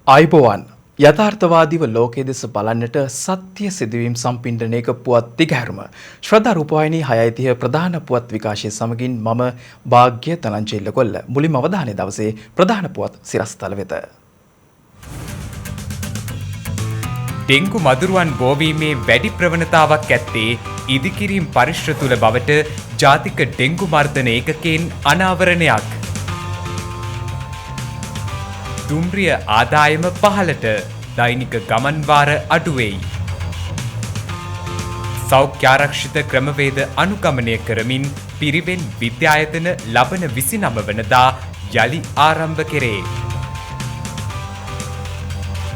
ආයිබෝවන් යථාර්ථවාදීව ලෝකයේ දෙස බලන්නට සත්‍ය සිදුවීම් සම්පින්ඩනයක පුවත් දිගහැරුම ශ්‍රද්ධා රූපවාහිනී 6:30 ප්‍රධාන පුවත් විකාශය සමගින් මම භාග්‍ය තනංජෙල්ල කොල්ල මුලින්ම අවධානය දවසේ ප්‍රධාන පුවත් සිරස්තල වෙත. ඩෙංගු මදුරුවන් බෝවීමේ වැඩි ප්‍රවණතාවක් ඇත්තේ ඉදිකිරීම් පරිශ්‍ර තුළ බවට ජාතික ඩෙංගු මර්ධන ඒකකයෙන් අනාවරණයක්. දුම්රිය ආදායම පහළට දෛනික ගමන් වාර අඩු වෙයි. සෞඛ්‍යාරක්ෂිත ක්‍රමවේද අනුගමනය කරමින් පිරිවෙන් විද්‍යායතන ලබන 29 වනදා යලි ආරම්භ කෙරේ.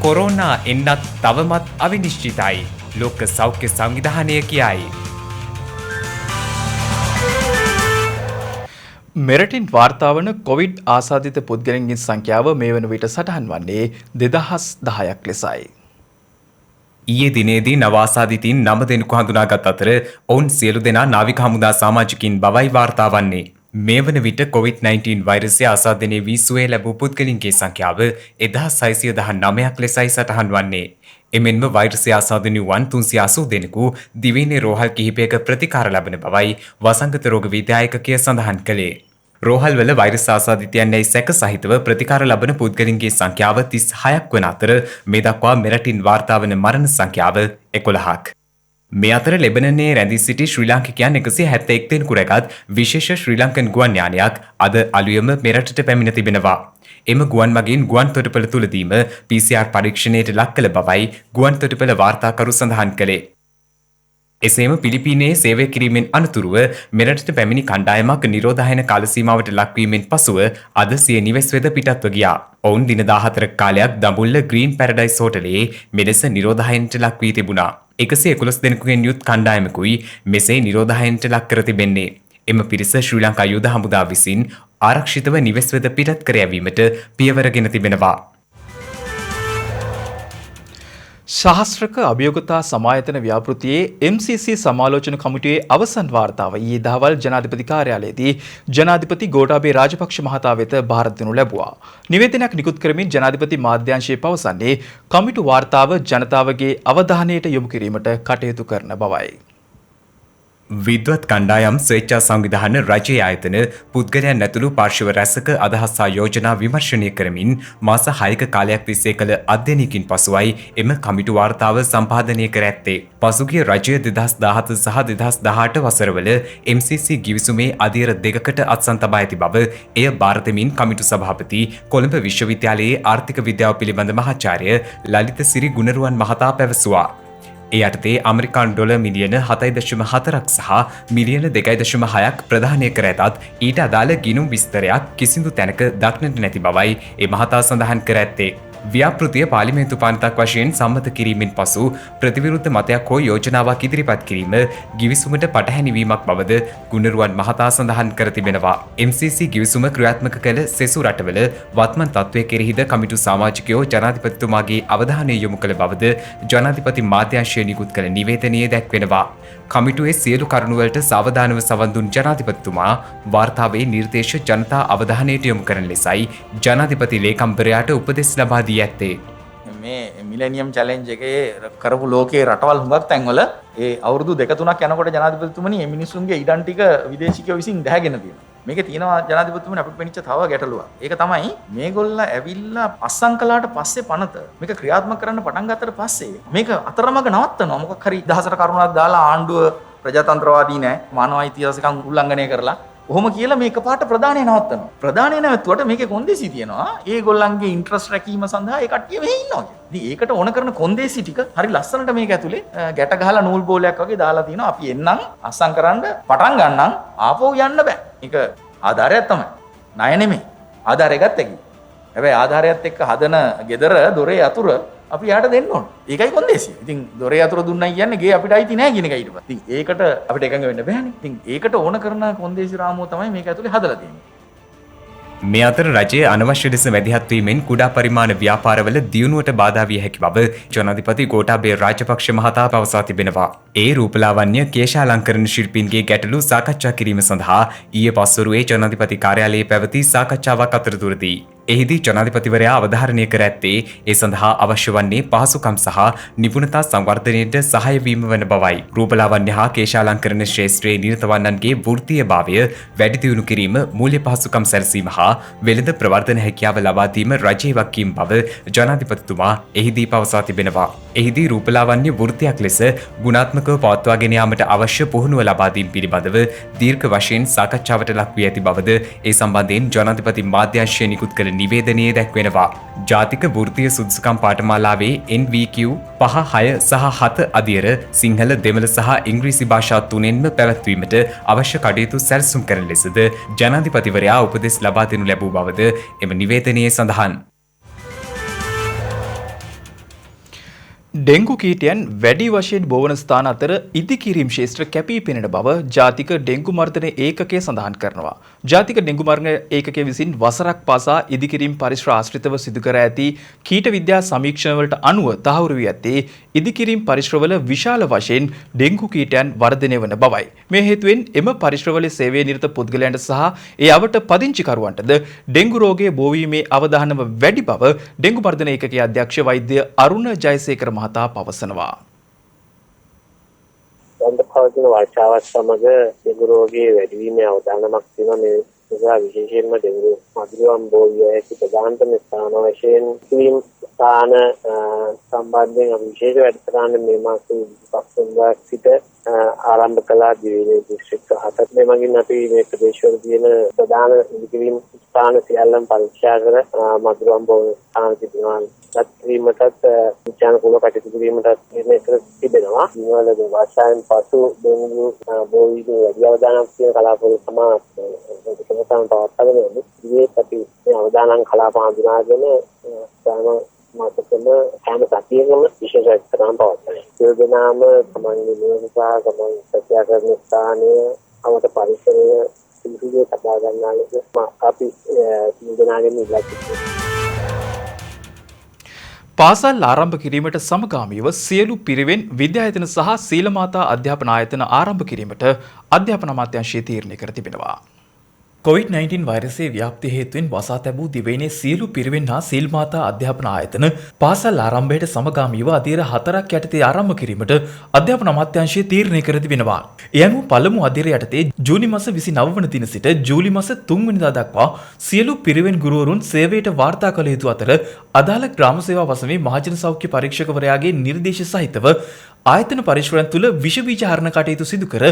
කොරෝනා එන්නත් තවමත් අවිනිශ්චිතයි. ලෝක සෞඛ්‍ය සංවිධානය කියයි. මෙරටින් වාර්තා වන කොවිඩ් ආසාදිත පුද්ගලයන්ගේ සංඛ්‍යාව මේ වන විට සටහන් වන්නේ 2010ක් ලෙසයි. ඊයේ දිනේදී නවාසාදිතින් 9 දෙනෙකු හඳුනාගත් අතර ඔවුන් සියලු දෙනා නාවික හමුදා සමාජිකින් බවයි වාර්තා වන්නේ. මේ වන විට COVID-19 වෛරසය ආසාදනය වී සුවය ලැබූ පුද්ගලයන්ගේ සංඛ්‍යාව 1619ක් ලෙසයි සටහන් වන්නේ. එමෙන්ම වෛරසය ආසාදනය වූවන් 380 දෙනෙකු දිවයිනේ රෝහල් කිහිපයක ප්‍රතිකාර ලබන බවයි වසංගත රෝග විද්‍යායකකය සඳහන් කළේ. රෝහල්වල වෛරස් ආසාදිතයන් යැයි සැක සහිතව ප්‍රතිකාර ලබන පුද්ගලයන්ගේ සංඛ්‍යාව 36ක් වන අතර මේ දක්වා මෙරටින් වාර්තා වන මරණ සංඛ්‍යාව 11ක්. මේ අතර ලෙබනනයේ රැඳී සිටි ශ්‍රී ලාංකිකයන් 171 දෙනෙකු රැගත් විශේෂ ශ්‍රී ලංකන් ගුවන් යානයක් අද අලුයම මෙරටට පැමිණ තිබෙනවා. එම ගුවන් මගින් ගුවන් තොටුපළ තුලදීම PCR පරීක්ෂණයට ලක් කළ බවයි ගුවන් තොටුපළ වාර්තාකරු සඳහන් කළේ. එසේම පිලිපීනයේ සේවය කිරීමෙන් අනතුරුව මෙරටට පැමිණි කණ්ඩායමක් නිරෝධායන කාල සීමාවට ලක්වීමෙන් පසුව අද සිය නිවෙස් වෙත පිටත්ව ගියා. ඔවුන් දින 14ක කාලයක් දඹුල්ල ග්‍රීන් පැරඩයිස් හෝටලයේ මෙලෙස නිරෝධායනයට ලක් වී තිබුණා. 111 දෙනෙකුගෙන් යුත් කණ්ඩායමකුයි මෙසේ නිරෝධායනයට ලක් කර තිබෙන්නේ. එම පිරිස ශ්‍රී ලංකා යුද හමුදා විසින් ආරක්ෂිතව නිවෙස් වෙත පිටත් කර යැවීමට පියවරගෙන තිබෙනවා. ශාස්ත්‍රක අභියෝගතා සමායතන ව්‍යාපෘතියේ MCC සමාලෝචන කමිටුවේ අවසන් වාර්තාව ඊයේ දහවල් ජනාධිපති කාර්යාලයේදී ජනාධිපති ගෝඨාභය රාජපක්ෂ මහතා වෙත බාර දෙනු ලැබුවා. නිවේදනයක් නිකුත් කරමින් ජනාධිපති මාධ්‍යංශය පවසන්නේ කමිටු වාර්තාව ජනතාවගේ අවධානයට යොමු කිරීමට කටයුතු කරන බවයි. විද්වත් කණ්ඩායම් ස්වේච්ඡා සංවිධාන රජයේ ආයතන පුද්ගලයන් ඇතුළු පාර්ශව රැසක අදහස් සහ යෝජනා විමර්ශනය කරමින් මාස 6ක කාලයක් තිස්සේ කළ අධ්‍යයනයකින් පසුවයි එම කමිටු වාර්තාව සම්පාදනය කර ඇත්තේ. පසුගිය රජය 2017 සහ 2018 වසරවල MCC ගිවිසුමේ අධීර දෙකකට අත්සන් තබා ඇති බව එය භාර දෙමින් කමිටු සභාපති කොළඹ විශ්වවිද්‍යාලයේ ආර්ථික විද්‍යාව පිළිබඳ මහාචාර්ය ලලිත සිරි ගුණරුවන් මහතා පැවසුවා. ඒ යටතේ ඇමරිකානු ඩොලර් මිලියන 7.4ක් සහ මිලියන 2.6ක් ප්‍රදානය කර ඇතත් ඊට අදාළ ගිණුම් විස්තරයක් කිසිදු තැනක දක්නට නැති බවයි ඒ මහතා සඳහන් කර ඇත්තේ. ව්‍යාපෘතිය පාර්ලිමේන්තු පනතක් වශයෙන් සම්මත කිරීමෙන් පසු ප්‍රතිවිරුද්ධ මතයක් හෝ යෝජනාවක් ඉදිරිපත් කිරීම ගිවිසුමට පටහැනිවීමක් බවද ගුණරුවන් මහතා සඳහන් කර තිබෙනවා. MCC ගිවිසුම ක්‍රියාත්මක කළ සෙසු රටවල වත්මන් තත්ත්වය කෙරෙහිද කමිටු සමාජිකයෝ ජනාධිපතිතුමාගේ අවධානය යොමු කළ බවද ජනාධිපති මාධ්‍යංශය නිකුත් කළ නිවේදනයේ දැක්වෙනවා. කමිටුවේ සියලු කරුණුවලට සාවධානව සවන් දුන් ජනාධිපතිතුමා වාර්තාවේ නිර්දේශ ජනතා අවධානයට යොමු කරන ලෙසයි ජනාධිපති ලේකම්වරයාට උපදෙස් ලබා දී ඇත්තේ. මේ මිලෙනියම් චැලෙන්ජ් එකේ කරපු ලෝකයේ රටවල් හුඟක් තැන්වල ඒ අවුරුදු 2-3ක් යනකොට ජනාධිපතිතුමනි මේ මිනිස්සුන්ගේ ඉඩම් ටික විදේශිකයෝ විසින් දැහැගෙන තියෙනවා. මේකේ තියෙනවා ජනාධිපතිතුමනි අපිට පෙනිච්ච තව ගැටලුවක්. ඒක තමයි මේගොල්ලෝ ඇවිල්ලා අස්සම් කළාට පස්සේ පනත මේක ක්‍රියාත්මක කරන්න පටන් ගත්තට පස්සේ මේක අතරමඟ නවත්තනවා. මොකක් හරි දහසට කරුණක් දාලා ආණ්ඩුව ප්‍රජාතන්ත්‍රවාදී නැහැ මානව අයිතිවාසිකම් උල්ලංඝනය කරලා ඔහොම කියලා මේක පාට ප්‍රධානය නවත්තනවා. ප්‍රධානය නැවතුවට මේකේ කොන්දේසි තියෙනවා. ඒගොල්ලන්ගේ ඉන්ට්‍රස්ට් රැකීම සඳහා ඒ කට්ටිය මෙහි ඉන්නවා කියලා. ඉතින් ඒකට ඕන කරන කොන්දේසි ටික හරි ලස්සනට මේක ඇතුලේ ගැට ගහලා නූල් බෝලයක් වගේ දාලා තිනවා. අපි එන්නම් අස්සම් කරන්න පටන් ගන්නම් ආපහු යන්න බෑ. ඒක ආධාරයක් තමයි. ණය නෙමෙයි. ආධාරය ගත්ත එකයි. හැබැයි ආධාරයත් එක්ක හදන gedara දොරේ අතුර අපි යාට දෙන්න ඕන. ඒකයි කොන්දේසිය. ඉතින් දොරේ අතුර දුන්නයි කියන්නේ ගේ අපිට අයිති නෑ කියන එකයි ඊට පස්සේ. ඉතින් ඒකට අපිට එකඟ වෙන්න බෑනේ. ඉතින් ඒකට ඕන කරන කොන්දේසි රාමුව තමයි මේක ඇතුලේ හදලා තියෙන්නේ. මේ අතර රජයේ අනවශ්‍ය ලෙස මැදිහත් වීමෙන් කුඩා පරිමාණ ව්‍යාපාරවල දියුණුවට බාධා විය හැකි බව ජනාධිපති ගෝඨාභය රාජපක්ෂ මහතා පවසා තිබෙනවා. ඒ රූපලාවන්‍ය කේශාලංකරණ ශිල්පීන්ගේ ගැටලු සාකච්ඡා කිරීම සඳහා ඊයේ පස්වරුවේ ජනාධිපති කාර්යාලයේ පැවති සාකච්ඡාවක් අතරතුරදී එහිදී ජනාධිපතිවරයා අවධාරණය කර ඇත්තේ ඒ සඳහා අවශ්‍ය වන්නේ පහසුකම් සහ නිපුණතා සංවර්ධනයට සහාය වීම වන බවයි. රූපලාවන්‍ය හා කේශාලංකරණ ශ්‍රේෂ්ත්‍රයේ නිරත වන්නන්ගේ වෘත්තීයභාවය වැඩි දියුණු කිරීම, මූල්‍ය පහසුකම් සැලසීම හා වෙළඳ ප්‍රවර්ධන හැකියාව ලබා දීම රජයේ වගකීම් බව ජනාධිපතිතුමා එහිදී පවසා තිබෙනවා. එහිදී රූපලාවන්‍ය වෘත්තියක් ලෙස ගුණාත්මකව පවත්වාගෙන යාමට අවශ්‍ය පුහුණුව ලබා දීම පිළිබඳව දීර්ඝ වශයෙන් සාකච්ඡාවට ලක් වී ඇති බවද ඒ සම්බන්ධයෙන් ජනාධිපති මාධ්‍යංශය නිකුත් කළ නිවේදනයේ දැක්වෙනවා. ජාතික වෘත්තීය සුදුසුකම් පාඨමාලාවේ NVQ 5, 6 සහ 7 අදියර සිංහල, දෙමළ සහ ඉංග්‍රීසි භාෂා තුනෙන්ම පැවැත්වීමට අවශ්‍ය කටයුතු සැලසුම් කරන ලෙසද ජනාධිපතිවරයා උපදෙස් ලබා දෙනු ලැබූ බවද එම නිවේදනයේ සඳහන්. ඩෙංගු කීටයන් වැඩි වශයෙන් බෝවන ස්ථාන අතර ඉදිකිරීම් ශේෂ්ත්‍ර කැපී පෙනෙන බව ජාතික ඩෙංගු මර්ධන ඒකකය සඳහන් කරනවා. ජාතික ඩෙංගු මර්ධන ඒකකය විසින් වසරක් පාසා ඉදිකිරීම් පරිශ්‍ර ආශ්‍රිතව සිදු කර ඇති කීට විද්‍යා සමීක්ෂණවලට අනුව තහවුරු වී ඇත්තේ ඉදිකිරීම් පරිශ්‍රවල විශාල වශයෙන් ඩෙංගු කීටයන් වර්ධනය වන බවයි. මේ හේතුවෙන් එම පරිශ්‍රවල සේවයේ නිරත පුද්ගලයන්ට සහ ඒ අවට පදිංචිකරුවන්ටද ඩෙංගු රෝගය බෝවීමේ අවදානම වැඩි බව ඩෙංගු මර්ධන ඒකකයේ අධ්‍යක්ෂ වෛද්‍ය අරුණ ජයසේකර මහතා පවසනවා. දැන් පවතින වර්ෂාවත් සමග ඩෙංගු රෝගයේ වැඩිවීමේ අවදානමක් තියෙනවා. මේ නිසා විශේෂයෙන්ම ඩෙංගු මදුරුවන් බෝවිය හැකි ප්‍රධානතම ස්ථාන වශයෙන් ක්ලීන් ස්ථාන සම්බන්ධයෙන් අපි විශේෂ වැඩසටහන මේ මාසයේ 25 වෙනිදා සිට ආරම්භ කළා. දිවයිනේ දිස්ත්‍රික්ක 7ක් මේ මගින් අපි මේ ප්‍රදේශවල තියෙන ප්‍රධාන ඉදිකිරීම් ස්ථාන සියල්ලම පරීක්ෂා කර මදුරුවන් බෝවිය ස්ථාන තිබෙනවා. කිරීමටත් විචාරකූල කටයුතු කිරීමටත් නිර්ණය කර තිබෙනවා. දිනවල වර්ෂාවෙන් පසු ඩෙංගු බෝවීමේ වැඩි අවදානමක් තියෙන කලාපවල තමයි පවත්වාගෙන යන්නේ. මේ අපි අවදානම් කලාප හඳුනාගෙන සෑම මාසෙකම හැම සතියෙකම විශේෂ වැඩසටහන් පවත්වනවා. ඒ දෙනාම තමන්ගේ නිවසා තමන් සත්‍යාකරන ස්ථානය අවත පරිසරය පිළිසිදු සබා ගන්නා ලෙස අපි සිදුනාගෙන ඉල්ලා සිටිනවා. පාසල් ආරම්භ කිරීමට සමගාමීව සියලු පිරිවෙන් විද්‍යායතන සහ සීල මාතා අධ්‍යාපන ආයතන ආරම්භ කිරීමට අධ්‍යාපන අමාත්‍යාංශය තීරණය කර තිබෙනවා. COVID-19 වෛරසයේ ව්‍යාප්තිය හේතුවෙන් වසා තැබූ දිවයිනේ සියලු පිරිවෙන් හා සීල් මාතා අධ්‍යාපන ආයතන පාසල් ආරම්භයට සමගාමීව අධීර 4ක් යටතේ ආරම්භ කිරීමට අධ්‍යාපන අමාත්‍යාංශය තීරණය කර තිබෙනවා. ඒ අනුව පළමු අධීර යටතේ ජූනි මාස 29 වන දින සිට ජූලි මාස 3 වෙනිදා දක්වා සියලු පිරිවෙන් ගුරුවරුන් සේවයට වාර්තා කළ යුතු අතර අදාළ ග්‍රාම සේවා වසමේ මහජන සෞඛ්‍ය පරීක්ෂකවරයාගේ නිර්දේශ සහිතව ආයතන පරිශ්‍රයන් තුළ විෂ බීජ හරණ කටයුතු සිදු කර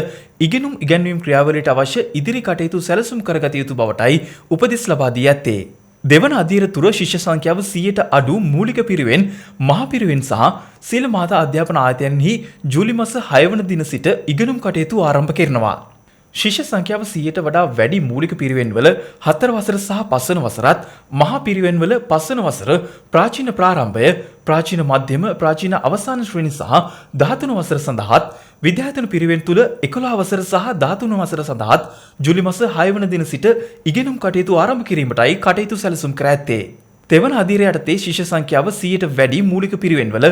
ඉගෙනුම් ඉගැන්වීම් ක්‍රියාවලියට අවශ්‍ය ඉදිරි කටයුතු සැලසුම් කරගත යුතු බවටයි උපදෙස් ලබා දී ඇත්තේ. දෙවන අධීර තුර ශිෂ්‍ය සංඛ්‍යාව 100ට අඩු මූලික පිරිවෙන්, මහ පිරිවෙන් සහ සීල මාතා අධ්‍යාපන ආයතනයෙහි ජූලි මාස 6 වන දින සිට ඉගෙනුම් කටයුතු ආරම්භ කරනවා. ශිෂ්‍ය සංඛ්‍යාව 100ට වඩා වැඩි මූලික පිරිවෙන්වල 4 වසර සහ 5 වන වසරත්, මහා පිරිවෙන්වල 5 වන වසර, ප්‍රාචීන ප්‍රාරම්භය, ප්‍රාචීන මධ්‍යම, ප්‍රාචීන අවසාන ශ්‍රේණි සහ 13 වසර සඳහාත්, විද්‍යායතන පිරිවෙන් තුල 11 වසර සහ 13 වසර සඳහාත් ජූලි මාස 6 වන දින සිට ඉගෙනුම් කටයුතු ආරම්භ කිරීමටයි කටයුතු සැලසුම් කර ඇත්තේ. තෙවන අධීර යටතේ ශිෂ්‍ය සංඛ්‍යාව 100ට වැඩි මූලික පිරිවෙන්වල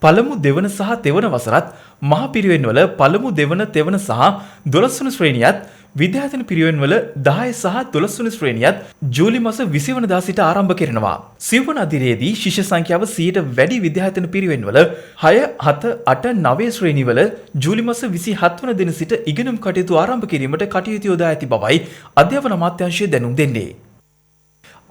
පළමු, දෙවන සහ තෙවන වසරත්, මහා පිරිවෙන්වල පළමු, දෙවන, තෙවන සහ 12 වන ශ්‍රේණියත්, විද්‍යායතන පිරිවෙන්වල 10 සහ 12 වන ශ්‍රේණියත් ජූලි මාස 20 වනදා සිට ආරම්භ කරනවා. සිව්වන අධීරයේදී ශිෂ්‍ය සංඛ්‍යාව 100ට වැඩි විද්‍යායතන පිරිවෙන්වල 6, 7, 8, 9 ශ්‍රේණිවල ජූලි මාස 27 වන දින සිට ඉගෙනුම් කටයුතු ආරම්භ කිරීමට කටයුතු යොදා ඇති බවයි අධ්‍යාපන අමාත්‍යාංශය දැනුම් දෙන්නේ.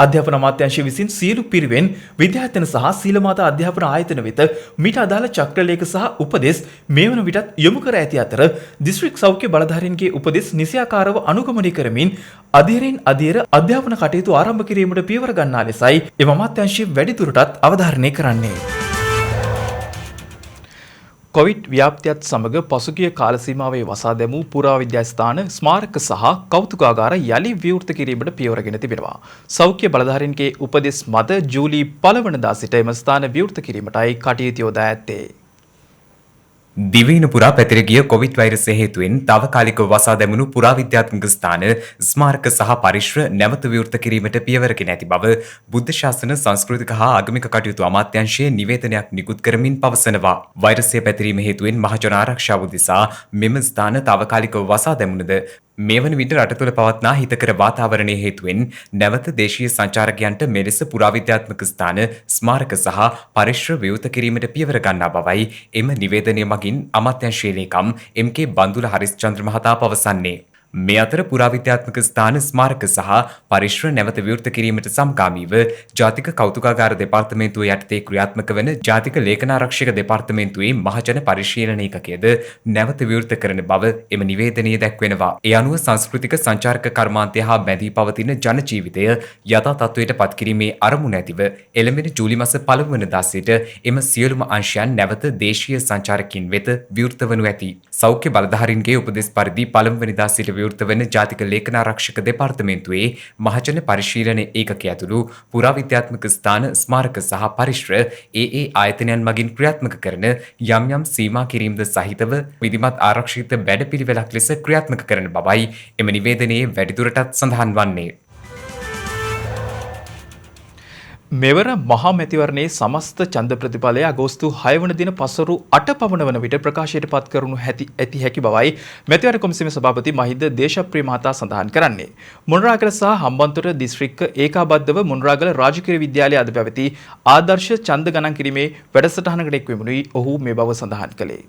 අධ්‍යාපන අමාත්‍යාංශය විසින් සියලු පිරිවෙන්, විද්‍යායතන සහ සීල මාතා අධ්‍යාපන ආයතන වෙත මීට අදාළ චක්‍රලේඛ සහ උපදෙස් මේ වන විටත් යොමු කර ඇති අතර දිස්ත්‍රික් සෞඛ්‍ය බලධාරීන්ගේ උපදෙස් නිසියාකාරව අනුගමනය කරමින් අධීරෙන් අධීර අධ්‍යාපන කටයුතු ආරම්භ කිරීමට පියවර ගන්නා ලෙසයි එම අමාත්‍යාංශය වැඩිදුරටත් අවධාරණය කරන්නේ. කොවිඩ් ව්‍යාප්තියත් සමග පසුගිය කාල සීමාවේ වසා දැමූ පුරාවිද්‍යා ස්ථාන, ස්මාරක සහ කෞතුකාගාර යලි විවෘත කිරීමට පියවරගෙන තිබෙනවා. සෞඛ්‍ය බලධාරීන්ගේ උපදෙස් මත ජූලි 1 වනදා සිට එම ස්ථාන විවෘත කිරීමටයි කටයුතු යොදා ඇත්තේ. දිවයින පුරා පැතිර ගිය කොවිඩ් වෛරසය හේතුවෙන් තාවකාලිකව වසා දැමුණු පුරාවිද්‍යාත්මක ස්ථාන, ස්මාරක සහ පරිශ්‍ර නැවත විවෘත කිරීමට පියවරගෙන ඇති බව බුද්ධ ශාසන, සංස්කෘතික හා ආගමික කටයුතු අමාත්‍යාංශයේ නිවේදනයක් නිකුත් කරමින් පවසනවා. වෛරසය පැතිරීම හේතුවෙන් මහජන ආරක්ෂාව උදෙසා මෙම ස්ථාන තාවකාලිකව වසා දැමුණද මේ වන විට රට තුළ පවත්නා හිතකර වාතාවරණය හේතුවෙන් නැවත දේශීය සංචාරකයන්ට මෙලෙස පුරාවිද්‍යාත්මක ස්ථාන ස්මාරක සහ පරිශ්‍ර විවෘත කිරීමට පියවර ගන්නා බවයි එම නිවේදනය මගින් අමාත්‍යාංශයේ ලේකම් එම්.කේ. බන්දුල හරිස්චන්ද්‍ර මහතා පවසන්නේ. මේ අතර පුරාවිද්‍යාත්මක ස්ථාන ස්මාරක සහ පරිශ්‍ර නැවත විවෘත කිරීමට සමගාමීව ජාතික කෞතුකාගාර දෙපාර්තමේන්තුව යටතේ ක්‍රියාත්මක වන ජාතික ලේඛනාරක්ෂක දෙපාර්තමේන්තුවේ මහජන පරිශීලන ඒකකයද නැවත විවෘත කරන බව එම නිවේදනයේ දැක්වෙනවා. ඒ අනුව සංස්කෘතික සංචාරක කර්මාන්තය හා බැඳී පවතින ජන ජීවිතය යථා තත්ත්වයට පත් කිරීමේ අරමුණ ඇතිව එළඹෙන ජූලි මාස 1 වෙනිදා සිට එම සියලුම අංශයන් නැවත දේශීය සංචාරකින් වෙත විවෘත වනු ඇති. සෞඛ්‍ය බලධාරීන්ගේ උපදෙස් පරිදි 1 වෙනිදා සිට විවෘත වන ජාතික ලේඛනාරක්ෂක දෙපාර්තමේන්තුවේ මහජන පරිශීලන ඒකකය ඇතුළු පුරාවිද්‍යාත්මක ස්ථාන ස්මාරක සහ පරිශ්‍ර ඒ ආයතනයන් මගින් ක්‍රියාත්මක කරන යම් යම් සීමා කිරීම්ද සහිතව විධිමත් ආරක්ෂිත වැඩපිළිවෙලක් ලෙස ක්‍රියාත්මක කරන බවයි එම නිවේදනයේ වැඩිදුරටත් සඳහන් වන්නේ. මෙවර මහා මැතිවරණයේ සමස්ත ඡන්ද ප්‍රතිඵලය අගෝස්තු 6 වන දින පසරු 8 පමණ වන විට ප්‍රකාශයට පත් කරනු ඇති හැකි බවයි මැතිවරණ කොමිසමේ සභාපති මහින්ද දේශප්‍රිය මහතා සඳහන් කරන්නේ. මොණරාගල සහ හම්බන්තොට දිස්ත්‍රික්ක ඒකාබද්ධව මොණරාගල රාජකීය විද්‍යාලයේ අද පැවති ආදර්ශ ඡන්ද ගණන් කිරීමේ වැඩසටහනකට එක්වෙමුණුයි ඔහු මේ බව සඳහන් කළේ.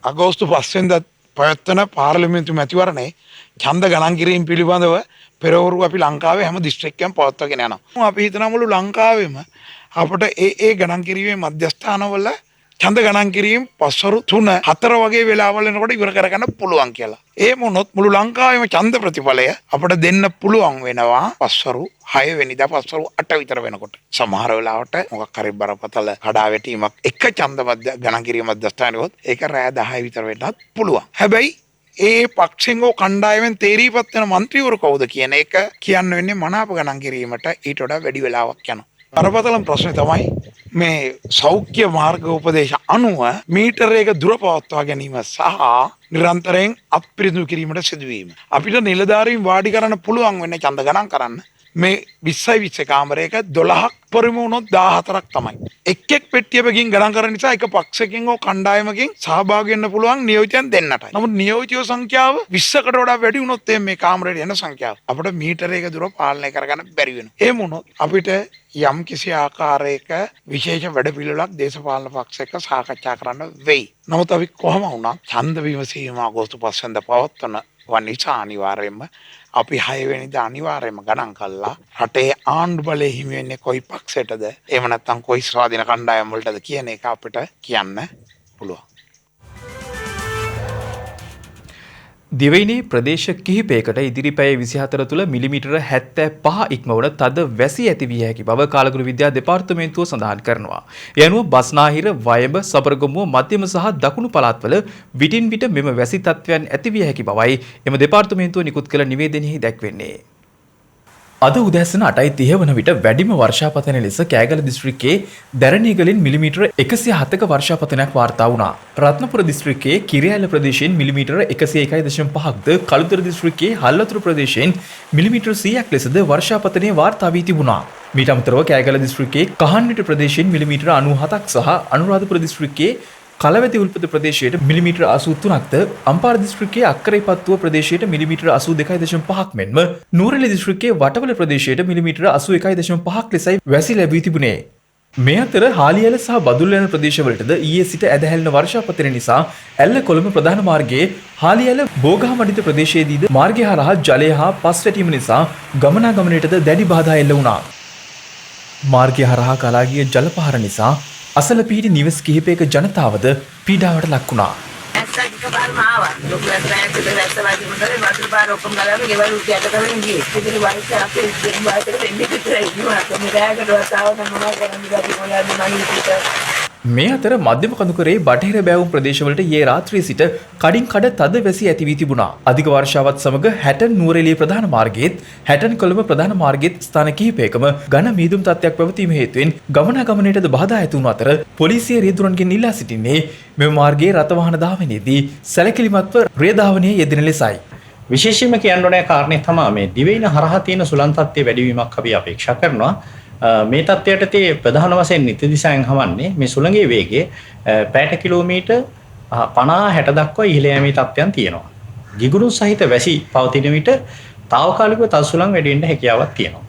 අගෝස්තු 5 වෙනිදා පවත්වන පාර්ලිමේන්තු මැතිවරණයේ ඡන්ද ගණන් කිරීම පිළිබඳව පෙරවරු අපි ලංකාවේ හැම දිස්ත්‍රික්කයක්ම පවත්වාගෙන යනවා. අපි හිතනවා මුළු ලංකාවෙම අපට ඒ ගණන් කිරීමේ මධ්‍යස්ථානවල ඡන්ද ගණන් කිරීම පස්වරු 3-4 වගේ වෙලාවල් වෙනකොට ඉවර කරගන්න පුළුවන් කියලා. ඒ මොනොත් මුළු ලංකාවේම ඡන්ද ප්‍රතිඵලය අපට දෙන්න පුළුවන් වෙනවා පස්වරු 6 වෙනිදා පස්වරු 8 විතර වෙනකොට. සමහර වෙලාවට මොකක් හරි බරපතල කඩා වැටීමක් එක ඡන්ද ගණන් කිරීම මධ්‍යස්ථානෙවත් ඒක රෑ 10 විතර වෙන්නත් පුළුවන්. හැබැයි ඒ පක්ෂෙන් හෝ කණ්ඩායමෙන් තේරීපත් වෙන മന്ത്രിවරු කවුද කියන එක කියන්න වෙන්නේ මනාප ගණන් කිරීමට ඊට වඩා වැඩි වෙලාවක් යනවා. බරපතලම ප්‍රශ්නේ තමයි මේ සෞඛ්‍ය මාර්ග උපදේශ අනුව මීටරයක දුර පවත්වා ගැනීම සහ නිරන්තරයෙන් අපිරිදු කිරීමට සිදුවීම. අපිට නිලධාරීන් වාඩි කරන්න පුළුවන් වෙන්නේ ඡන්ද ගණන් කරන්න. මේ 20 කාමරයක 12ක් පරිම වුණොත් 14ක් තමයි. එක් පෙට්ටියකින් ගණන් කරන නිසා එක පක්ෂයකින් හෝ කණ්ඩායමකින් සහභාගී වෙන්න පුළුවන් නියෝජිතයන් දෙන්නටයි. නමුත් නියෝජිතයෝ සංඛ්‍යාව 20කට වඩා වැඩි වුණොත් මේ කාමරයට එන සංඛ්‍යාව අපිට මීටරයක දුර පාලනය කරගන්න බැරි වෙනවා. එහෙම වුණොත් අපිට යම් කිසි ආකාරයක විශේෂ වැඩපිළිවෙලක් දේශපාලන පක්ෂයක සාකච්ඡා කරන්න වෙයි. නමුත් අපි කොහොම වුණත් ඡන්ද විමසීම අගෝස්තු 5 වෙනිදා පවත්වන නිසා අනිවාර්යයෙන්ම අපි 6 වෙනිදා අනිවාර්යයෙන්ම ගණන් කළා රටේ ආණ්ඩු බලය හිමි වෙන්නේ කොයි පක්ෂයටද එහෙම නැත්නම් කොයි ස්වාධීන කණ්ඩායම් වලටද කියන එක අපිට කියන්න පුළුවන්. දිවයිනේ ප්‍රදේශ කිහිපයකට ඉදිරි පැය 24 තුළ මිලිමීටර 75 ඉක්මවන තද වැසි ඇති විය හැකි බව කාලගුරු විද්‍යා දෙපාර්තමේන්තුව සඳහන් කරනවා. ඒ අනුව බස්නාහිර, වයඹ, සබරගමුව, මධ්‍යම සහ දකුණු පළාත්වල විටින් විට මෙම වැසි තත්ත්වයන් ඇති විය හැකි බවයි එම දෙපාර්තමේන්තුව නිකුත් කළ නිවේදනයෙහි දැක්වෙන්නේ. අද උදෑසන 8:30 වන විට වැඩිම වර්ෂාපතන ලෙස කෑගල දිස්ත්‍රික්කයේ දැරණියගලින් මිලිමීටර 107ක වර්ෂාපතනයක් වාර්තා වුණා. රත්නපුර දිස්ත්‍රික්කයේ කිරියැල්ල ප්‍රදේශයෙන් මිලිමීටර 101.5ක්ද, කළුතර දිස්ත්‍රික්කයේ හල්වතුරු ප්‍රදේශයෙන් මිලිමීටර 100ක් ලෙසද වර්ෂාපතනය වාර්තා වී තිබුණා. මීට අමතරව කෑගල දිස්ත්‍රික්කයේ කහන්විට ප්‍රදේශයෙන් මිලිමීටර 97ක් සහ අනුරාධපුර දිස්ත්‍රික්කයේ කලවැති උල්පත ප්‍රදේශයට මිලිමීටර 83ක්ද, අම්පාර දිස්ත්‍රික්කයේ අක්කරේපත්තුව ප්‍රදේශයට මිලිමීටර 82.5ක් මෙන්ම නූරෙලි දිස්ත්‍රික්කයේ වටවල ප්‍රදේශයට මිලිමීටර 81.5ක් ලෙසයි වැසි ලැබී තිබුණේ. මේ අතර හාලිඇල සහ බදුල්ල යන ප්‍රදේශවලටද ඊයේ සිට ඇදහැල්ලෙන වර්ෂාපතන නිසා ඇල්ල කොළඹ ප්‍රධාන මාර්ගයේ හාලිඇල බෝගහමඩිත ප්‍රදේශයේදීද මාර්ගය හරහා ජලය හා පස් වැටීම නිසා ගමනාගමනයටද දැඩි බාධා එල්ල වුණා. මාර්ගය හරහා කලා ගිය ජල පහර නිසා අසල පිහිටි නිවස් කිහිපයක ජනතාවද පීඩාවට ලක් වුණා. මේ අතර මධ්‍යම කඳුකරේ බටහිර බැවුම් ප්‍රදේශවලට ඊයේ රාත්‍රියේ සිට කඩින් කඩ තද වැසි ඇති වී තිබුණා. අධික වර්ෂාවත් සමග හැටන් නුවරඑළිය ප්‍රධාන මාර්ගයේත් හැටන් කොළඹ ප්‍රධාන මාර්ගයේත් ස්ථාන කිහිපයකම ඝන මීදුම් තත්ත්වයක් පැවතීම හේතුවෙන් ගමනාගමනයටද බාධා ඇති වුණු අතර පොලිසිය රියදුරන්ගෙන් ඉල්ලා සිටින්නේ මෙම මාර්ගයේ රථ වාහන ධාවනයේදී සැලකිලිමත්ව රිය ධාවනයේ යෙදෙන ලෙසයි. විශේෂයෙන්ම කියන්න ඕනේ කාරණේ තමයි මේ දිවයින හරහා තියෙන සුළං තත්ත්වයේ වැඩිවීමක් අපි අපේක්ෂා කරනවා. මේ තත්ත්වයට ප්‍රධාන වශයෙන් නිත්‍ය දිශාවෙන් හමන්නේ මේ සුළඟේ වේගය පැයට කිලෝමීටර් 50-60 දක්වා ඉහළ යෑමේ තත්ත්වයන් තියෙනවා. ගිගුරුන් සහිත වැසි පවතින විට తాවකාලිකව තද සුළං වැඩි වෙන්න හැකියාවක් තියෙනවා.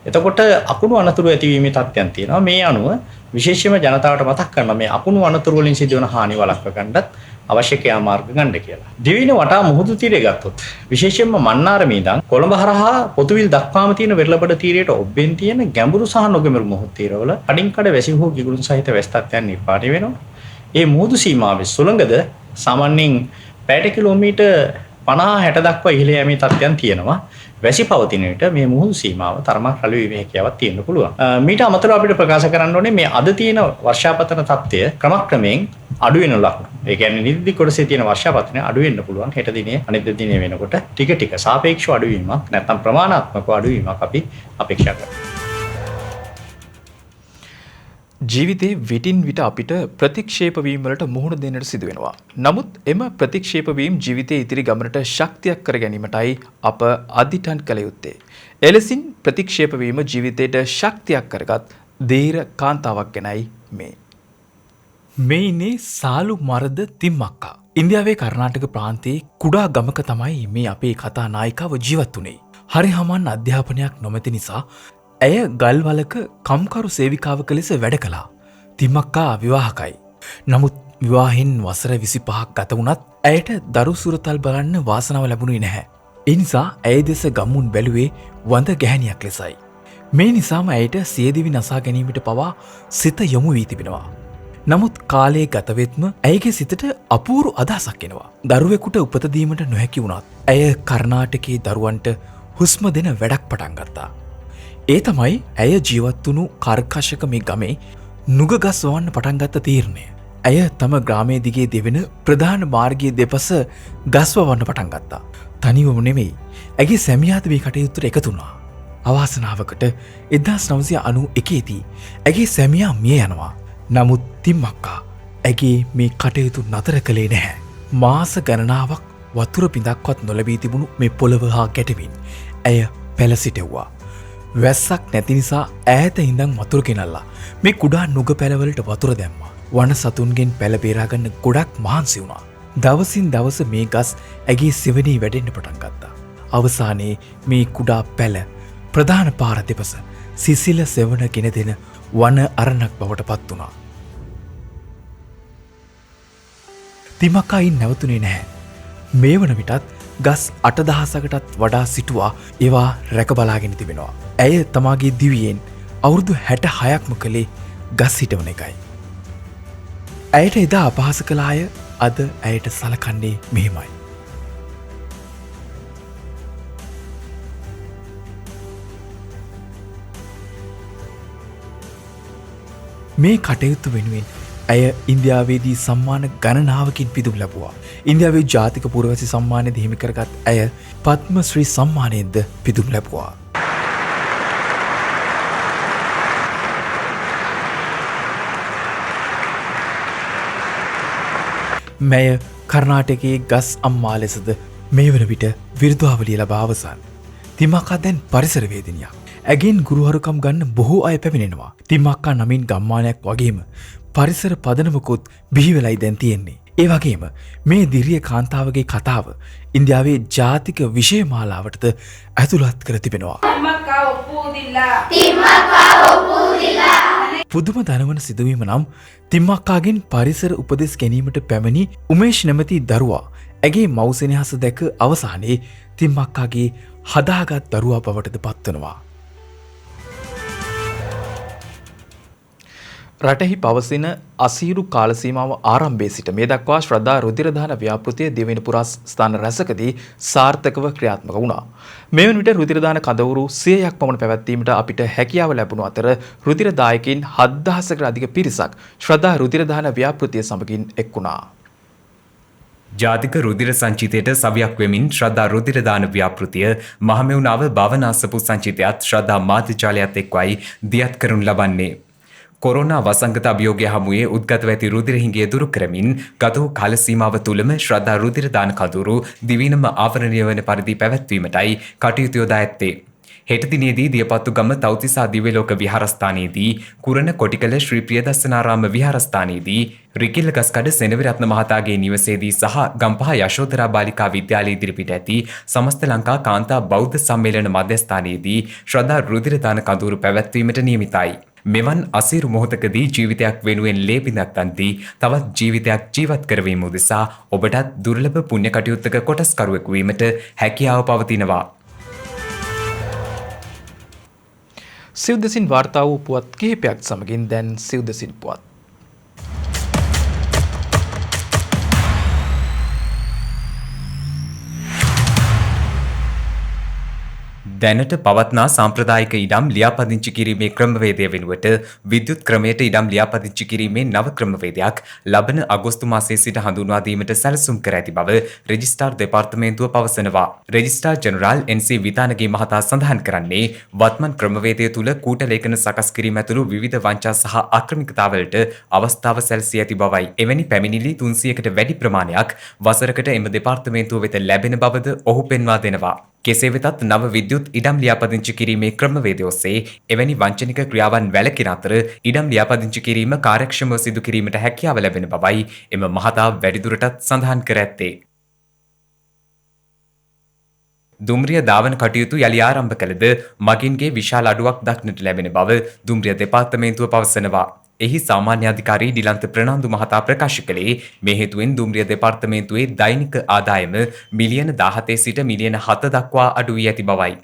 එතකොට අකුණු අනතුරු ඇතිවීමේ තත්ත්වයන් තියෙනවා. මේ අනුව විශේෂයෙන්ම ජනතාවට මතක් කරනවා මේ අකුණු අනතුරු වලින් සිදුවන හානි වළක්ව ගන්නත් අවශ්‍ය ක්‍රියාමාර්ග ගන්න කියලා. දිවයින වටා මුහුදු තීරය ගත්තොත් විශේෂයෙන්ම මන්නාරම ඉඳන් කොළඹ හරහා පොතුවිල් දක්වාම තියෙන වෙරළබඩ තීරයට ඔබ්බෙන් තියෙන ගැඹුරු සහ නොගැඹුරු මුහුදු තීරවල අඩින් කඩ වැසි හෝ ගිගුරුන් සහිත වැසි තත්ත්වයන් නිර්මාණය වෙනවා. ඒ මුහුදු සීමාවේ සුළඟද සාමාන්‍යයෙන් පැයට කිලෝමීටර් 50-60 දක්වා ඉහළ යෑමේ තත්ත්වයන් තියෙනවා. වැසි පවතින විට මේ මුහුදු සීමාව තරමක් රළු වීමේ හැකියාවක් තියෙන්න පුළුවන්. මීට අමතරව අපිට ප්‍රකාශ කරන්න ඕනේ මේ අද තියෙන වර්ෂාපතන තත්ත්වය ක්‍රමක්‍රමයෙන් අඩු වෙන ලකුණු. ඒ කියන්නේ නිදි කොටසේ තියෙන වර්ෂාපතනය අඩු වෙන්න පුළුවන්. හෙට දිනේ අනිත් දිනේ වෙනකොට ටික ටික සාපේක්ෂව අඩුවීමක් නැත්නම් ප්‍රමාණාත්මකව අඩුවීමක් අපි අපේක්ෂා කරනවා. ජීවිතේ විටින් විට අපිට ප්‍රතික්ෂේප වීම වලට මුහුණ දෙන්නට සිදු වෙනවා. නමුත් එම ප්‍රතික්ෂේප වීම ජීවිතයේ ඉතිරි ගමනට ශක්තියක් කර ගැනීමටයි අප අදිටන් කළ යුත්තේ. එලෙසින් ප්‍රතික්ෂේප වීම ජීවිතයට ශක්තියක් කරගත් ධීර කාන්තාවක් ගැනයි මේ. මේ ඉන්නේ සාලු මරද තිම්මක්කා. ඉන්දියාවේ කර්ණාටක ප්‍රාන්තයේ කුඩා ගමක තමයි මේ අපේ කතා නායිකාව ජීවත් වුණේ. හරි හමන් අධ්‍යාපනයක් නොමැති නිසා ඇය ගල්වලක කම්කරු සේවිකාවක ලෙස වැඩ කළා. තිම්මක්කා විවාහකයි. නමුත් විවාහෙන් වසර 25ක් ගත වුණත් ඇයට දරු සුරතල් බලන්න වාසනාව ලැබුණේ නැහැ. ඒ නිසා ඇය දෙස ගම්මුන් බැලුවේ වඳ ගැහැණියක් ලෙසයි. මේ නිසාම ඇයට සියදිවි නසා ගැනීමට පවා සිත යොමු වී තිබෙනවා. නමුත් කාලයේ ගතවෙත්ම ඇයගේ සිතට අපූරු අදහසක් එනවා. දරුවෙකුට උපත දීමට නොහැකි වුණත් ඇය කර්ණාටකයේ දරුවන්ට හුස්ම දෙන වැඩක් පටන් ගත්තා. ඒ තමයි ඇය ජීවත් වුණු කර්කශක මේ ගමේ නුග ගස් වවන්න පටන් ගත්ත තීරණය. ඇය තම ග්‍රාමයේ දිගේ දෙවෙන ප්‍රධාන මාර්ගයේ දෙපස ගස් වවන්න පටන් ගත්තා. තනිවම නෙමෙයි. ඇගේ සැමියාද මේ කටයුත්තට එකතු වුණා. අවාසනාවකට 1991 දී ඇගේ සැමියා මිය යනවා. නමුත් තිම්මක්කා ඇගේ මේ කටයුතු නතර කළේ නැහැ. මාස ගණනාවක් වතුර පිඳක්වත් නොලැබී තිබුණු මේ පොළව හා ගැටෙමින් ඇය පැල සිටෙව්වා. වැස්සක් නැති නිසා ඈත ඉඳන් වතුර ගෙනල්ලා මේ කුඩා නුග පැලවලට වතුර දැම්මා. වන සතුන්ගෙන් පැල බේරාගන්න ගොඩක් මහන්සි වුණා. දවසින් දවස මේ ගස් ඇගේ සෙවණේ වැඩෙන්න පටන් ගත්තා. අවසානයේ මේ කුඩා පැල ප්‍රධාන පාර දෙපස සිසිල සෙවණ ගෙන දෙන වන අරණක් බවට පත් වුණා. තිමක්කායින් නැවතුනේ නැහැ. මේ වන විටත් ගස් 8000කටත් වඩා සිටුවා ඒවා රැක බලාගෙන තිබෙනවා. ඇය තමාගේ දිවියෙන් අවුරුදු 66ක්ම කළේ ගස් හිටවන එකයි. ඇයට එදා අපහාස කළ අය අද ඇයට සලකන්නේ මෙහෙමයි. මේ කටයුතු වෙනුවෙන් ඇය ඉන්දියාවේදී සම්මාන ගණනාවකින් පිදුම් ලැබුවා. ඉන්දියාවේ ජාතික පුරවැසි සම්මානය හිමි කරගත් ඇය පද්ම ශ්‍රී සම්මානයෙන්ද පිදුම් ලැබුවා. මැය කර්ණාටකයේ ගස් අම්මා ලෙසද මේ වන විට විරුදාවලිය ලබා අවසන්. තිමක්කා දැන් පරිසරවේදිනියක්. ඇගෙන් ගුරුහරුකම් ගන්න බොහෝ අය පැමිණෙනවා. තිමක්කා නමින් ගම්මානයක් වගේම පරිසර පදනමකුත් බිහිවෙලයි දැන් තියෙන්නේ. ඒ වගේම මේ දිරිය කාන්තාවගේ කතාව ඉන්දියාවේ ජාතික විෂය මාලාවටද ඇතුළත් කර තිබෙනවා. පුදුම දනවන සිදුවීම නම් තිම්මක්කාගෙන් පරිසර උපදෙස් ගැනීමට පැමිණි උමේෂ් නැමැති දරුවා ඇගේ මව්සෙනෙහස දැක අවසානයේ තිම්මක්කාගේ හදාගත් දරුවා බවටද පත්වනවා. රටෙහි පවසින අසීරු කාලසීමාව ආරම්භයේ සිට මේ දක්වා ශ්‍රද්ධා රුධිරදාන ව්‍යාපෘතිය දෙවෙනි පුරා ස්ථාන රැසකදී සාර්ථකව ක්‍රියාත්මක වුණා. මේ වන විට රුධිරදාන කඳවුරු 100ක් පමණ පැවැත්වීමට අපිට හැකියාව ලැබුණු අතර රුධිරදායකයින් 7000කට අධික පිරිසක් ශ්‍රද්ධා රුධිරදාන ව්‍යාපෘතිය සමගින් එක් වුණා. ජාතික රුධිර සංචිතයට සවියක් වෙමින් ශ්‍රද්ධා රුධිරදාන ව්‍යාපෘතිය මහමෙවුනාව භවනාසපු සංචිතයත් ශ්‍රද්ධා මාධ්‍යජාලයත් එක්වයි දියත් කරනු ලබන්නේ. කොරෝනා වසංගත අභියෝගය හමුවේ උද්ගතව ඇති රුධිර හිඟය දුරු කරමින් ගත වූ කාල සීමාව තුළම ශ්‍රද්ධා රුධිර දාන කඳවුරු දිවයිනම ආවරණය වන පරිදි පැවැත්වීමටයි කටයුතු යොදා ඇත්තේ. හෙට දිනේදී දියපත්තුගම තවතිසා දිව්‍යලෝක විහාරස්ථානයේදී කුරණ කොටිකල ශ්‍රී ප්‍රියදස්සනාරාම විහාරස්ථානයේදී රිකිල්ල ගස්කඩ සෙනවිරත්න මහතාගේ නිවසේදී සහ ගම්පහ යශෝධරා බාලිකා විද්‍යාලය ඉදිරිපිට ඇති සමස්ත ලංකා කාන්තා බෞද්ධ සම්මේලන මධ්‍යස්ථානයේදී ශ්‍රද්ධා රුධිරදාන කඳවුරු පැවැත්වීමට නියමිතයි. මෙවන් අසීරු මොහොතකදී ජීවිතයක් වෙනුවෙන් ලේබිඳක් තන්දී තවත් ජීවිතයක් ජීවත් කරවීම උදෙසා ඔබටත් දුර්ලභ පුණ්‍ය කටයුත්තක කොටස්කරුවෙකු වීමට හැකියාව පවතිනවා. සිව්දසින් වාර්තා වූ පුවත් කිහිපයක් සමගින් දැන් සිව්දසින් පුවත්. දැනට පවත්නා සාම්ප්‍රදායික ඉඩම් ලියාපදිංචි කිරීමේ ක්‍රමවේදය වෙනුවට විද්‍යුත් ක්‍රමයට ඉඩම් ලියාපදිංචි කිරීමේ නව ක්‍රමවේදයක් ලබන අගෝස්තු මාසයේ සිට හඳුන්වා දීමට සැලසුම් කර ඇති බව රෙජිස්ට්‍රාර් දෙපාර්තමේන්තුව පවසනවා. Registrar general එන්.සී. විතානගේ මහතා සඳහන් කරන්නේ වත්මන් ක්‍රමවේදය තුළ කූට ලේඛන සකස් කිරීම ඇතුළු විවිධ වංචා සහ අක්‍රමිකතාවලට අවස්ථාව සැලසී ඇති බවයි. එවැනි පැමිණිලි 300කට වැඩි ප්‍රමාණයක් වසරකට එම දෙපාර්තමේන්තුව වෙත ලැබෙන බවද ඔහු පෙන්වා දෙනවා. කෙසේ වෙතත් නව විද්‍යුත් ඉඩම් ලියාපදිංචි කිරීමේ ක්‍රමවේදය ඔස්සේ එවැනි වංචනික ක්‍රියාවන් වැළකීම අතර ඉඩම් ලියාපදිංචි කිරීම කාර්යක්ෂමව සිදු කිරීමට හැකියාව ලැබෙන බවයි එම මහතා වැඩිදුරටත් සඳහන් කර ඇත්තේ. දුම්රිය ධාවන කටයුතු යළි ආරම්භ කළද මගින්ගේ විශාල අඩුවක් දක්නට ලැබෙන බව දුම්රිය දෙපාර්තමේන්තුව පවසනවා. එහි සාමාන්‍ය අධිකාරී ඩිලන්ත ප්‍රනාන්දු මහතා ප්‍රකාශ කළේ මේ හේතුවෙන් දුම්රිය දෙපාර්තමේන්තුවේ දෛනික ආදායම මිලියන 17 සිට මිලියන 7 දක්වා අඩු වී ඇති බවයි.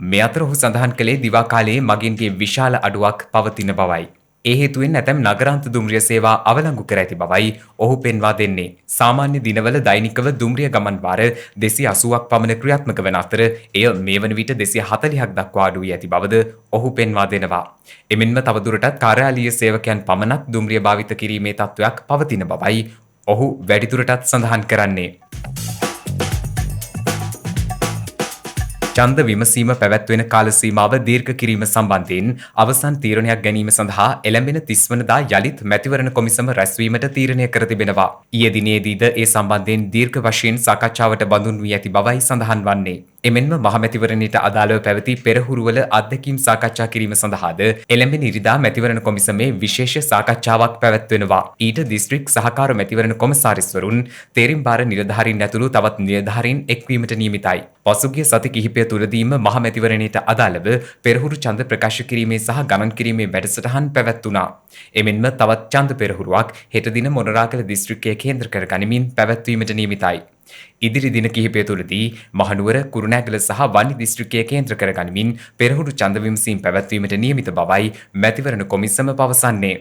මේ අතර ඔහු සඳහන් කළේ දිවා කාලයේ මගින්ගේ විශාල අඩුවක් පවතින බවයි. ඒ හේතුවෙන් ඇතැම් නගරාන්ත දුම්රිය සේවා අවලංගු කර ඇති බවයි ඔහු පෙන්වා දෙන්නේ. සාමාන්‍ය දිනවල දෛනිකව දුම්රිය ගමන් වාර 280ක් පමණ ක්‍රියාත්මක වන අතර එය මේ වන විට 240ක් දක්වා අඩු වී ඇති බවද ඔහු පෙන්වා දෙනවා. එමෙන්ම තවදුරටත් කාර්යාලීය සේවකයන් පමණක් දුම්රිය භාවිත කිරීමේ තත්ත්වයක් පවතින බවයි ඔහු වැඩිදුරටත් සඳහන් කරන්නේ. ඡන්ද විමසීම පැවැත්වෙන කාල සීමාව දීර්ඝ කිරීම සම්බන්ධයෙන් අවසන් තීරණයක් ගැනීම සඳහා එළඹෙන 30 වනදා යලිත් මැතිවරණ කොමිසම රැස්වීමට තීරණය කර තිබෙනවා. ඊයේ දිනේදීද ඒ සම්බන්ධයෙන් දීර්ඝ වශයෙන් සාකච්ඡාවට බඳුන් වී ඇති බවයි සඳහන් වන්නේ. එමෙන්ම මහමැතිවරණයට අදාළව පැවති පෙරහුරුවල අත්දැකීම් සාකච්ඡා කිරීම සඳහාද එළඹෙන ඉරිදා මැතිවරණ කොමිසමේ විශේෂ සාකච්ඡාවක් පැවැත්වෙනවා. ඊට දිස්ත්‍රික් සහකාර මැතිවරණ කොමසාරිස්වරුන් තේරීම් බාර නිලධාරීන් ඇතුළු තවත් නිලධාරීන් එක්වීමට නියමිතයි. පසුගිය සති කිහිපය තුළදීම මහමැතිවරණයට අදාළව පෙරහුරු ඡන්ද ප්‍රකාශ කිරීමේ සහ ගණන් කිරීමේ වැඩසටහන් පැවැත්වුණා. එමෙන්ම තවත් ඡන්ද පෙරහුරුවක් හෙට දින මොනරාගල දිස්ත්‍රික්කය කේන්ද්‍ර කර ගනිමින් පැවැත්වීමට නියමිතයි. ඉදිරි දින කිහිපය තුළදී මහනුවර කුරුණෑගල සහ වන්නි දිස්ත්‍රික්කය කේන්ද්‍ර කර ගනිමින් පෙරහුරු ඡන්ද විමසීම් පැවැත්වීමට නියමිත බවයි මැතිවරණ කොමිසම පවසන්නේ.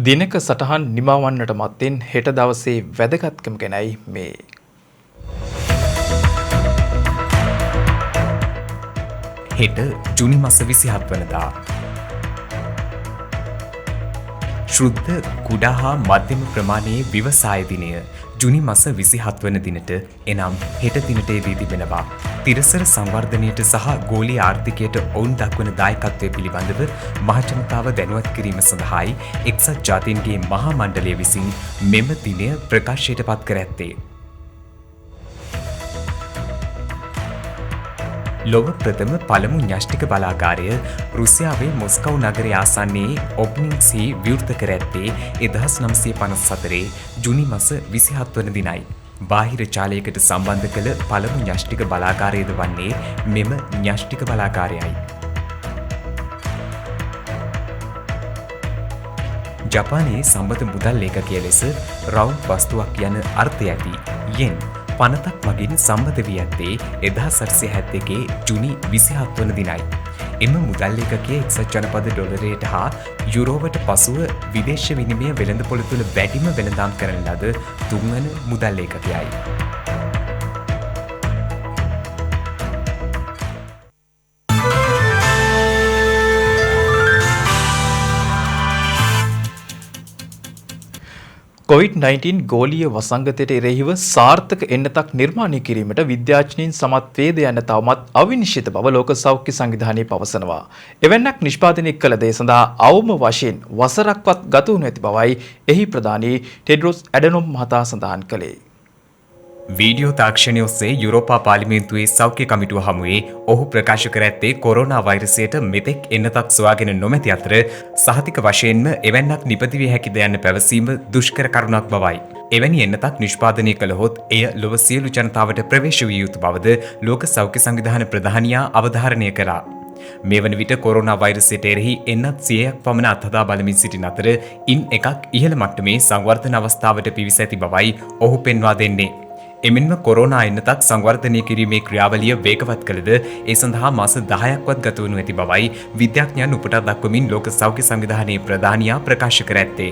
දිනක සටහන් නිමවන්නට මත්තෙන් හෙට දවසේ වැදගත්කම ගැනයි මේ. හෙට ජුනි මස 27 වනදා ශුද්ධ කුඩා හා මධ්‍යම ප්‍රමාණයේ විවසාය දිනය ජුනි මස 27 වන දිනට එනම් හෙට දිනට දී තිබෙනවා. තිරසර සංවර්ධනයට සහ ගෝලීය ආර්ථිකයට ඔවුන් දක්වන දායකත්වය පිළිබඳව මහජනතාව දැනුවත් කිරීම සඳහායි එක්සත් ජාතීන්ගේ මහා මණ්ඩලය විසින් මෙම දිනය ප්‍රකාශයට පත් කර ඇත්තේ. ලොව ප්‍රථම පළමු න්‍යෂ්ටික බලාගාරය රුසියාවේ මොස්කව් නගරය ආසන්නයේ ඔප්නිංසි විවෘත කර ඇත්තේ 1954 ජුනි මස 27 වන දිනයි. බාහිර ජාලයකට සම්බන්ධ කළ පළමු න්‍යෂ්ටික බලාගාරයද වන්නේ මෙම න්‍යෂ්ටික බලාගාරයයි. ජපානයේ සම්බත මුදල් ලේඛකය ලෙස රවුම් වස්තුවක් යන අර්ථය ඇති යෙන් පනතක් මගින් සම්බත වී ඇත්තේ 1872 ජුනි 27 වන දිනයි. එම මුදල් ලේඛකය එක්සත් ජනපද ඩොලරයට හා යුරෝවට පසුව විදේශ විනිමය වෙළඳපොළ තුළ වැඩිම වෙළඳාම් කරන ලද තුන්වන මුදල් ලේඛකයයි. COVID-19 ගෝලීය වසංගතයට එරෙහිව සාර්ථක එන්නතක් නිර්මාණය කිරීමට විද්‍යාඥයින් සමත් වේද යන තවමත් අවිනිශ්චිත බව ලෝක සෞඛ්‍ය සංවිධානය පවසනවා. එවැන්නක් නිෂ්පාදනය කළ දේ සඳහා අවම වශයෙන් වසරක්වත් ගත වනු ඇති බවයි එහි ප්‍රධානී ටෙඩ්රොස් ඇඩනොම් මහතා සඳහන් කළේ. වීඩියෝ තාක්ෂණය ඔස්සේ යුරෝපා පාර්ලිමේන්තුවේ සෞඛ්‍ය කමිටුව හමුවේ ඔහු ප්‍රකාශ කර ඇත්තේ කොරෝනා වෛරසයට මෙතෙක් එන්නතක් සොයාගෙන නොමැති අතර සහතික වශයෙන්ම එවැන්නක් නිපදවිය හැකිද යන්න පැවසීම දුෂ්කර කරුණක් බවයි. එවැනි එන්නතක් නිෂ්පාදනය කළහොත් එය ලොව සියලු ජනතාවට ප්‍රවේශ විය යුතු බවද ලෝක සෞඛ්‍ය සංවිධාන ප්‍රධානියා අවධාරණය කළා. මේ වන විට කොරෝනා වෛරසයට එරෙහි එන්නත් 100ක් පමණ අත්හදා බලමින් සිටින අතර ඉන් එකක් ඉහළ මට්ටමේ සංවර්ධන අවස්ථාවට පිවිස ඇති බවයි ඔහු පෙන්වා දෙන්නේ. එමෙන්ම කොරෝනා එන්නතක් සංවර්ධනය කිරීමේ ක්‍රියාවලිය වේගවත් කළද ඒ සඳහා මාස 10ක්වත් ගත වනු ඇති බවයි විද්‍යාඥයන් උපුටා දක්වමින් ලෝක සෞඛ්‍ය සංවිධානයේ ප්‍රධානියා ප්‍රකාශ කර ඇත්තේ.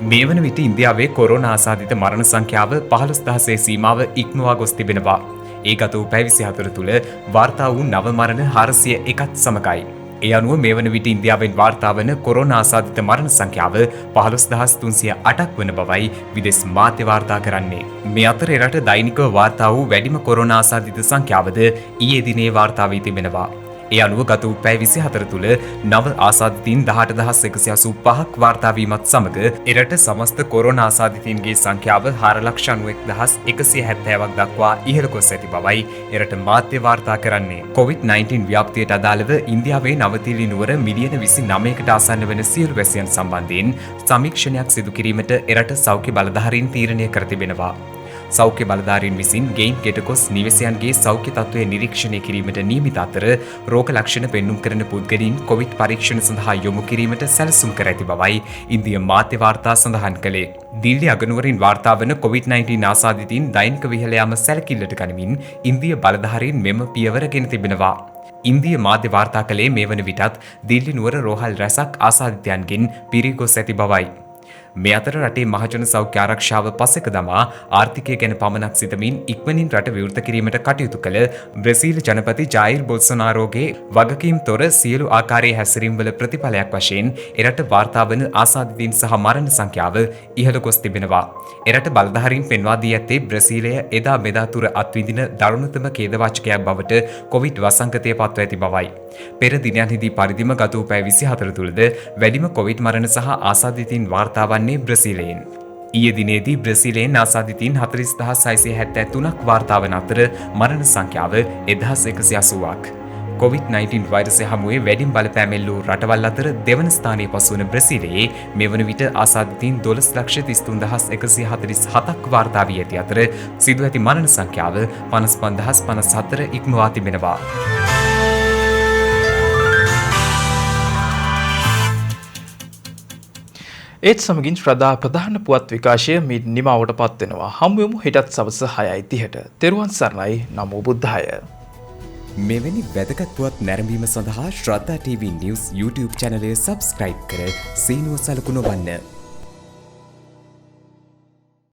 මේ වන විට ඉන්දියාවේ කොරෝනා ආසාදිත මරණ සංඛ්‍යාව 15000 සීමාව ඉක්මවා ගොස් තිබෙනවා. ඒ ගත වූ පැය 24 තුළ වාර්තා වූ නව මරණ 401ත් සමගයි. ඒ අනුව මේ වන විට ඉන්දියාවෙන් වාර්තා වන කොරෝනා ආසාදිත මරණ සංඛ්‍යාව 15308ක් වන බවයි විදෙස් මාධ්‍ය වාර්තා කරන්නේ. මේ අතර එරට දෛනිකව වාර්තා වූ වැඩිම කොරෝනා ආසාදිත සංඛ්‍යාවද ඊයේ දිනේ වාර්තා වී තිබෙනවා. ඒ අනුව ගත වූ පැය 24 තුළ නව ආසාදිතයින් 18185ක් වාර්තා වීමත් සමග එරට සමස්ත කොරෝනා ආසාදිතයින්ගේ සංඛ්‍යාව 4,91,170ක් දක්වා ඉහළ ගොස් ඇති බවයි එරට මාධ්‍ය වාර්තා කරන්නේ. COVID-19 ව්‍යාප්තියට අදාළව ඉන්දියාවේ නවතිලි නුවර මිලියන 29කට ආසන්න වන සියලු වැසියන් සම්බන්ධයෙන් සමීක්ෂණයක් සිදු කිරීමට එරට සෞඛ්‍ය බලධාරීන් තීරණය කර තිබෙනවා. සෞඛ්‍ය බලධාරීන් විසින් ගෙයින් ගෙටකොස් නිවසයන්ගේ සෞඛ්‍ය තත්ත්වය නිරීක්ෂණය කිරීමට නියමිත අතර රෝග ලක්ෂණ පෙන්නුම් කරන පුද්ගලයන් කොවිඩ් පරීක්ෂණ සඳහා යොමු කිරීමට සැලසුම් කර ඇති බවයි ඉන්දිය මාධ්‍ය වාර්තා සඳහන් කළේ. දිල්ලි අගනුවරින් වාර්තා වන COVID-19 ආසාදිතයින් දෛනික විහළ යාම සැලකිල්ලට ගනිමින් ඉන්දිය බලධාරීන් මෙම පියවර ගෙන තිබෙනවා. ඉන්දිය මාධ්‍ය වාර්තා කළේ මේ වන විටත් දිල්ලි නුවර රෝහල් රැසක් ආසාදිතයන්ගෙන් පිරී ගොස් ඇති බවයි. මේ අතර රටේ මහජන සෞඛ්‍ය ආරක්ෂාව පසෙක දමා ආර්ථිකය ගැන පමණක් සිතමින් ඉක්මනින් රට විවෘත කිරීමට කටයුතු කළ බ්‍රසීල් ජනපති ජායිර් බොල්සොනාරෝගේ වගකීම් තොර සියලු ආකාරයේ හැසිරීම්වල ප්‍රතිඵලයක් වශයෙන් එරට වාර්තා වන ආසාදිතයින් සහ මරණ සංඛ්‍යාව ඉහළ ගොස් තිබෙනවා. එරට බලධාරීන් පෙන්වා දී ඇත්තේ බ්‍රසීලය එදා මෙදා තුර අත්විඳින දරුණුතම ඛේදවාචකයක් බවට කොවිඩ් වසංගතය පත්ව ඇති බවයි. පෙර දිනයන්හිදී පරිදිම ගත වූ පැය 24 තුළද වැඩිම කොවිඩ් මරණ සහ ආසාදිතයින් වාර්තා වන්නේ බ්‍රසීලයෙන්. ඊයේ දිනේදී බ්‍රසීලයෙන් ආසාදිතයින් 40673ක් වාර්තා වන අතර මරණ සංඛ්‍යාව 1180ක්. COVID-19 වෛරසය හමුවේ වැඩිම බලපෑම් එල්ල වූ රටවල් අතර දෙවන ස්ථානයේ පසුවන බ්‍රසීලයේ මේ වන විට ආසාදිතයින් 1233147ක් වාර්තා වී ඇති අතර සිදු ඇති මරණ සංඛ්‍යාව 55054 ඉක්මවා තිබෙනවා. ඒත් සමගින් ශ්‍රද්ධා ප්‍රධාන පුවත් විකාශය මේ නිමාවට පත්වෙනවා. හමුවෙමු හෙටත් සවස 6:30ට. තෙරුවන් සරණයි. නමෝ බුද්ධාය. මෙවැනි වැදගත් පුවත් නැරඹීම සඳහා ශ්‍රද්ධා TV News YouTube channel එක subscribe කර සීනුව සලකුණ වන්න.